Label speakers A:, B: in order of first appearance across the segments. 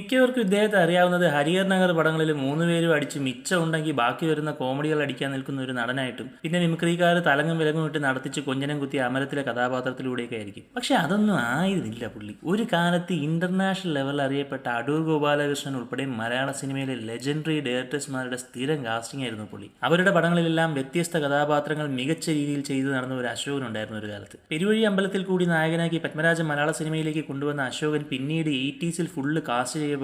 A: മിക്കവർക്കും ഇദ്ദേഹത്തെ അറിയാവുന്നത് ഹരിഹർ നഗർ പടങ്ങളിൽ 3 പേരും അടിച്ച് മിച്ചം ഉണ്ടെങ്കിൽ ബാക്കി വരുന്ന കോമഡികൾ അടിക്കാൻ നിൽക്കുന്ന ഒരു നടനായിട്ടും പിന്നെ മിമിക്രിക്കാർ തലങ്ങും വിലങ്ങും ഇട്ട് നടത്തിച്ച് കൊഞ്ഞനം കുത്തി അമരത്തിലെ കഥാപാത്രത്തിലൂടെയൊക്കെ ആയിരിക്കും. പക്ഷെ അതൊന്നും ആയിരുന്നില്ല പുള്ളി. ഒരു കാലത്ത് ഇന്റർനാഷണൽ ലെവലിൽ അറിയപ്പെട്ട അടൂർ ഗോപാലകൃഷ്ണൻ ഉൾപ്പെടെ മലയാള സിനിമയിലെ ലെജൻഡറി ഡയറക്ടേഴ്സ്മാരുടെ സ്ഥിരം കാസ്റ്റിംഗ് ആയിരുന്നു പുള്ളി. അവരുടെ പടങ്ങളിലെല്ലാം വ്യത്യസ്ത കഥാപാത്രങ്ങൾ മികച്ച രീതിയിൽ ചെയ്തു നടന്ന ഒരു അശോകൻ ഉണ്ടായിരുന്നു ഒരു കാലത്ത്. പെരുവഴി അമ്പലത്തിൽ കൂടി നായകനാക്കി പത്മരാജൻ മലയാള സിനിമയിലേക്ക് കൊണ്ടുവന്ന അശോകൻ പിന്നീട് 80s ഫുള്ള് കാസ്റ്റ് ചെയ്യപ്പെട്ടത്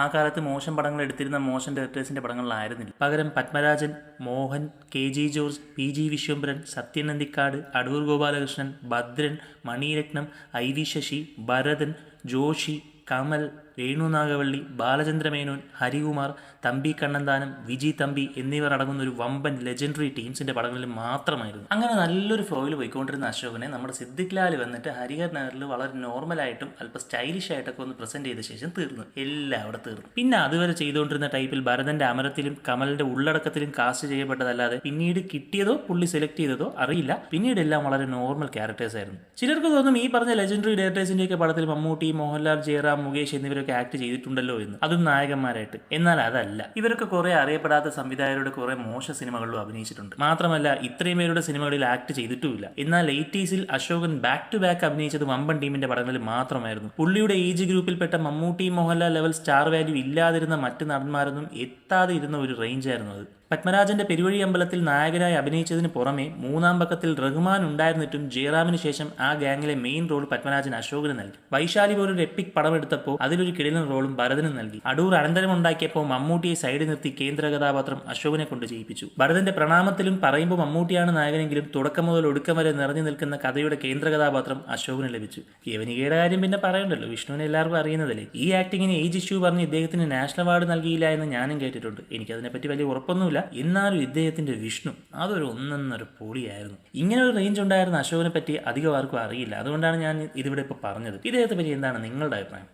A: ആ കാലത്ത് മോശം പടങ്ങൾ എടുത്തിരുന്ന മോശം ഡയറക്ടേഴ്സിന്റെ പടങ്ങളിലായിരുന്നില്ല. പകരം Padmarajan, Mohan, KG George, PG Viswambharan, Sathyan Nandikkad, Adoor Gopalakrishnan, Bhadran, Mani Ratnam, IV Sasi, Bharathan, Joshiy, Kamal, Renu Nagavally, Balachandra Menon, Harikumar, Thampi Kannanthanam, Viji Thampi എന്നിവർ അടങ്ങുന്ന ഒരു വമ്പൻ ലെജൻഡറി ടീംസിന്റെ പടങ്ങളിൽ മാത്രമായിരുന്നു. അങ്ങനെ നല്ലൊരു ഫ്ലോയിൽ പോയിക്കൊണ്ടിരുന്ന അശോകനെ നമ്മുടെ സിദ്ദിഖ് ലാൽ വന്നിട്ട് ഹരിഹർ നഗറിൽ വളരെ നോർമലായിട്ടും അല്പം സ്റ്റൈലിഷ് ആയിട്ടൊക്കെ ഒന്ന് പ്രസന്റ് ചെയ്ത ശേഷം തീർന്നു, എല്ലാം അവിടെ തീർന്നു. പിന്നെ അതുവരെ ചെയ്തുകൊണ്ടിരുന്ന ടൈപ്പിൽ ഭരതന്റെ അമരത്തിലും കമലിന്റെ ഉള്ളടക്കത്തിലും കാസ്റ്റ് ചെയ്യപ്പെട്ടതല്ലാതെ പിന്നീട് കിട്ടിയതോ പുള്ളി സെലക്ട് ചെയ്തതോ അറിയില്ല. പിന്നീട് എല്ലാം വളരെ നോർമൽ ക്യാരക്ടേഴ്സ് ആയിരുന്നു. ചിലർക്ക് തോന്നും ഈ പറഞ്ഞ ലെജൻഡറി ഡയറക്ടേഴ്സിന്റെയൊക്കെ പടത്തിൽ മമ്മൂട്ടി, മോഹൻലാൽ, ജയറാം, മുകേഷ് എന്നിവരൊക്കെ ആക്ട് ചെയ്തിട്ടുണ്ടല്ലോ എന്ന്. അതും നായകന്മാരായിട്ട്. എന്നാൽ അതല്ല. ഇവരൊക്കെ കുറെ അറിയപ്പെടാത്ത സംവിധായകരുടെ കുറെ മോശ സിനിമകളിലും അഭിനയിച്ചിട്ടുണ്ട്. മാത്രമല്ല ഇത്രയും പേരുടെ സിനിമകളിൽ ആക്ട് ചെയ്തിട്ടുമില്ല. എന്നാൽ 80s Ashokan back to back അഭിനയിച്ചത് വമ്പൻ ടീമിന്റെ പടങ്ങളിൽ മാത്രമായിരുന്നു. പുള്ളിയുടെ ഏജ് ഗ്രൂപ്പിൽപ്പെട്ട Mammootty, Mohanlal level star value ഇല്ലാതിരുന്ന മറ്റ് നടന്മാരൊന്നും എത്താതെ ഇരുന്ന ഒരു റേഞ്ചായിരുന്നു അത്. പത്മരാജന്റെ പെരുവഴി അമ്പലത്തിൽ നായകനായി അഭിനയിച്ചതിന് പുറമെ 3-ാം പക്കത്തിൽ റഹ്മാൻ ഉണ്ടായിരുന്നിട്ടും ജയറാമിന് ശേഷം ആ ഗാങ്ങിലെ മെയിൻ റോൾ പത്മരാജൻ അശോകന് നൽകി. വൈശാലി പോലൊരു എപ്പിക് പടം എടുത്തപ്പോൾ അതിലൊരു കിടിലൻ റോളും ഭരതനും നൽകി. അടൂർ അനന്തരമുണ്ടാക്കിയപ്പോൾ മമ്മൂട്ടിയെ സൈഡിൽ നിർത്തി കേന്ദ്ര കഥാപാത്രം അശോകനെ കൊണ്ട് ചെയ്യിപ്പിച്ചു. ഭരതന്റെ പ്രണാമത്തിലും പറയുമ്പോൾ മമ്മൂട്ടിയാണ് നായകനെങ്കിലും തുടക്കം മുതൽ ഒടുക്കം വരെ നിറഞ്ഞു നിൽക്കുന്ന കഥയുടെ കേന്ദ്ര കഥാപാത്രം അശോകന് ലഭിച്ചു. യവനികയുടെ കാര്യം പിന്നെ പറയണ്ടല്ലോ, വിഷ്ണുവിനെ എല്ലാവർക്കും അറിയുന്നതല്ലേ. ഈ ആക്ടിങ്ങിന് ഏജ് ഇഷ്യൂ പറഞ്ഞ് ഇദ്ദേഹത്തിന് നാഷണൽ അവാർഡ് നൽകിയില്ല എന്ന് ഞാനും കേട്ടിട്ടുണ്ട്. എനിക്കതിനെപ്പറ്റി വലിയ ഉറപ്പൊന്നുമില്ല. എന്നാലും ഇദ്ദേഹത്തിന്റെ വിഷ്ണു അതൊരു ഒന്നൊന്നൊരു പൊളിയായിരുന്നു. ഇങ്ങനെ ഒരു റേഞ്ച് ഉണ്ടായിരുന്ന അശോകനെ പറ്റി അധികം ആർക്കും അറിയില്ല. അതുകൊണ്ടാണ് ഞാൻ ഇതിവിടെ ഇപ്പോൾ പറഞ്ഞത്. ഇദ്ദേഹത്തെ പറ്റി എന്താണ് നിങ്ങളുടെ അഭിപ്രായം?